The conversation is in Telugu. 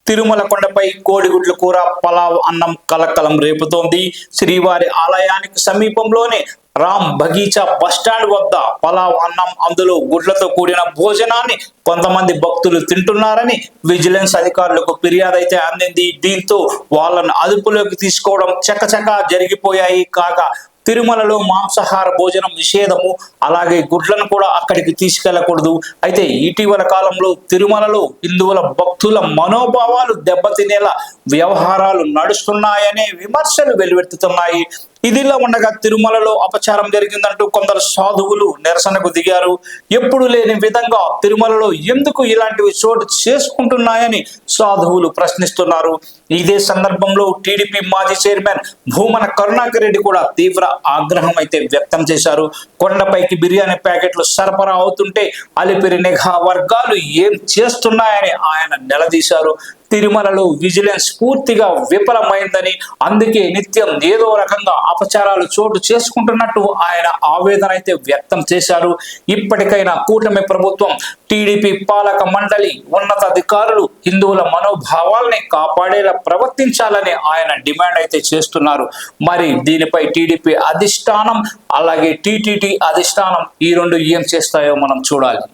తిరుమల కొండపై కోడిగుడ్ల కూర, పలావ్ అన్నం కలకలం రేపుతోంది. శ్రీవారి ఆలయానికి సమీపంలోనే రామ్ బగీచా బస్టాండ్ వద్ద పలావ్ అన్నం, అందులో గుడ్లతో కూడిన భోజనాన్ని కొంతమంది భక్తులు తింటున్నారని విజిలెన్స్ అధికారులకు ఫిర్యాదు అయితే అందింది. దీంతో వాళ్ళను అదుపులోకి తీసుకోవడం చకచకా జరిగిపోయాయి. కాగా తిరుమలలో మాంసాహార భోజనం నిషేధము, అలాగే గుడ్లను కూడా అక్కడికి తీసుకెళ్లకూడదు. అయితే ఇటీవల కాలంలో తిరుమలలో హిందువుల భక్తుల మనోభావాలు దెబ్బతినేలా వ్యవహారాలు నడుస్తున్నాయనే విమర్శలు వెలువెత్తుతున్నాయి. ఇదిలా ఉండగా తిరుమలలో అపచారం జరిగిందంటూ కొందరు సాధువులు నిరసనకు దిగారు. ఎప్పుడు లేని విధంగా తిరుమలలో ఎందుకు ఇలాంటివి చోటు చేసుకుంటున్నాయని సాధువులు ప్రశ్నిస్తున్నారు. ఇదే సందర్భంలో టీడీపీ మాజీ చైర్మన్ భూమన కరుణాకర్ రెడ్డి కూడా తీవ్ర ఆగ్రహం అయితే వ్యక్తం చేశారు. కొండపైకి బిర్యానీ ప్యాకెట్లు సరఫరా అవుతుంటే అలిపిరి నిఘా వర్గాలు ఏం చేస్తున్నాయని ఆయన నిలదీశారు. తిరుమలలో విజిలెన్స్ పూర్తిగా విఫలమైందని, అందుకే నిత్యం ఏదో రకంగా అపచారాలు చోటు చేసుకుంటున్నట్టు ఆయన ఆవేదన అయితే వ్యక్తం చేశారు. ఇప్పటికైనా కూటమి ప్రభుత్వం, టీడీపీ పాలక మండలి, ఉన్నతాధికారులు హిందువుల మనోభావాల్ని కాపాడేలా ప్రవర్తించాలని ఆయన డిమాండ్ అయితే చేస్తున్నారు. మరి దీనిపై టీడీపీ అధిష్టానం అలాగే టీటీడీ అధిష్టానం ఈ రెండు ఏం చేస్తాయో మనం చూడాలి.